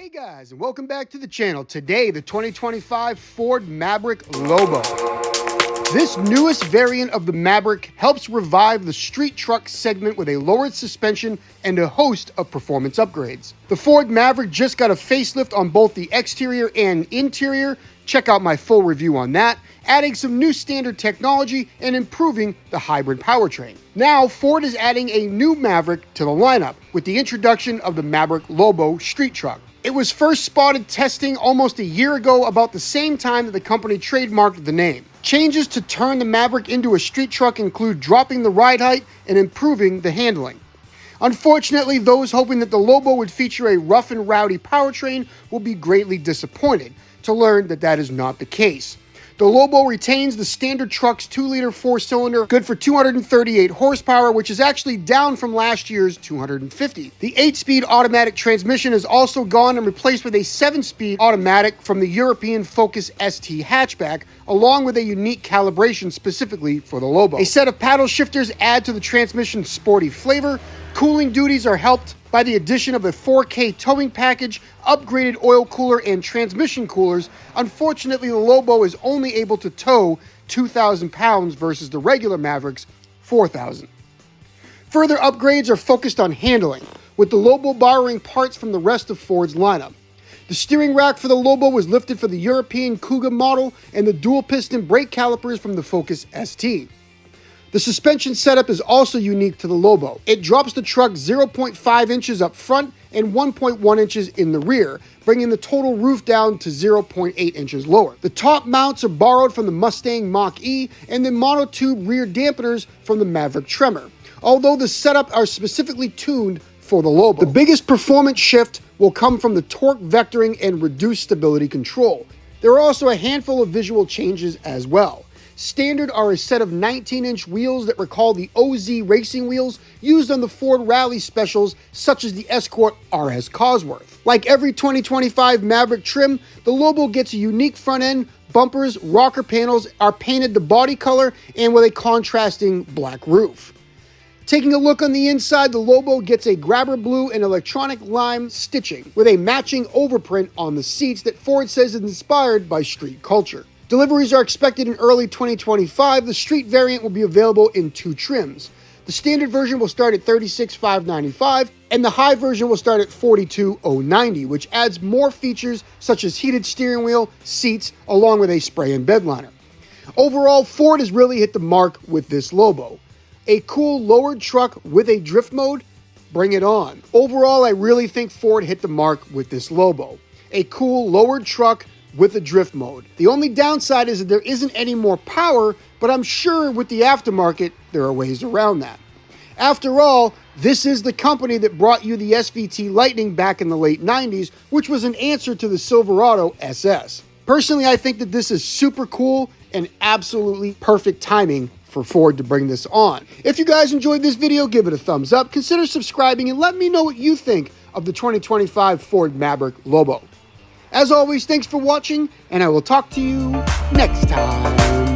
Hey guys, and welcome back to the channel. Today, the 2025 Ford Maverick LOBO. This newest variant of the Maverick helps revive the street truck segment with a lowered suspension and a host of performance upgrades. The Ford Maverick just got a facelift on both the exterior and interior. Check out my full review on that, adding some new standard technology and improving the hybrid powertrain. Now, Ford is adding a new Maverick to the lineup with the introduction of the Maverick LOBO street truck. It was first spotted testing almost a year ago, about the same time that the company trademarked the name. Changes to turn the Maverick into a street truck include dropping the ride height and improving the handling. Unfortunately, those hoping that the LOBO would feature a rough and rowdy powertrain will be greatly disappointed to learn that that is not the case. The LOBO retains the standard truck's 2-liter 4-cylinder, good for 238 horsepower, which is actually down from last year's 250. The 8-speed automatic transmission is also gone and replaced with a 7-speed automatic from the European Focus ST hatchback, along with a unique calibration specifically for the LOBO. A set of paddle shifters add to the transmission's sporty flavor. Cooling duties are helped by the addition of a 4K towing package, upgraded oil cooler, and transmission coolers. Unfortunately, the LOBO is only able to tow 2,000 pounds versus the regular Maverick's 4,000. Further upgrades are focused on handling, with the LOBO borrowing parts from the rest of Ford's lineup. The steering rack for the LOBO was lifted for the European Kuga model and the dual-piston brake calipers from the Focus ST. The suspension setup is also unique to the LOBO. It drops the truck 0.5 inches up front and 1.1 inches in the rear, bringing the total roof down to 0.8 inches lower. The top mounts are borrowed from the Mustang Mach-E and the monotube rear dampeners from the Maverick Tremor, although the setup are specifically tuned for the LOBO. The biggest performance shift will come from the torque vectoring and reduced stability control. There are also a handful of visual changes as well. Standard are a set of 19-inch wheels that recall the OZ racing wheels used on the Ford Rally specials, such as the Escort RS Cosworth. Like every 2025 Maverick trim, the LOBO gets a unique front end. Bumpers, rocker panels are painted the body color and with a contrasting black roof. Taking a look on the inside, the LOBO gets a grabber blue and electronic lime stitching with a matching overprint on the seats that Ford says is inspired by street culture. Deliveries are expected in early 2025. The street variant will be available in 2 trims. The standard version will start at $36,595 and the high version will start at $42,090, which adds more features such as heated steering wheel, seats, along with a spray and bed liner. Overall, Ford has really hit the mark with this LOBO. A cool lowered truck with a drift mode? Bring it on. Overall, I really think Ford hit the mark with this LOBO. A cool lowered truck with a drift mode. The only downside is that there isn't any more power, but I'm sure with the aftermarket, there are ways around that. After all, this is the company that brought you the SVT Lightning back in the late 90s, which was an answer to the Silverado SS. Personally, I think that this is super cool and absolutely perfect timing for Ford to bring this on. If you guys enjoyed this video, give it a thumbs up, consider subscribing, and let me know what you think of the 2025 Ford Maverick LOBO. As always, thanks for watching, and I will talk to you next time.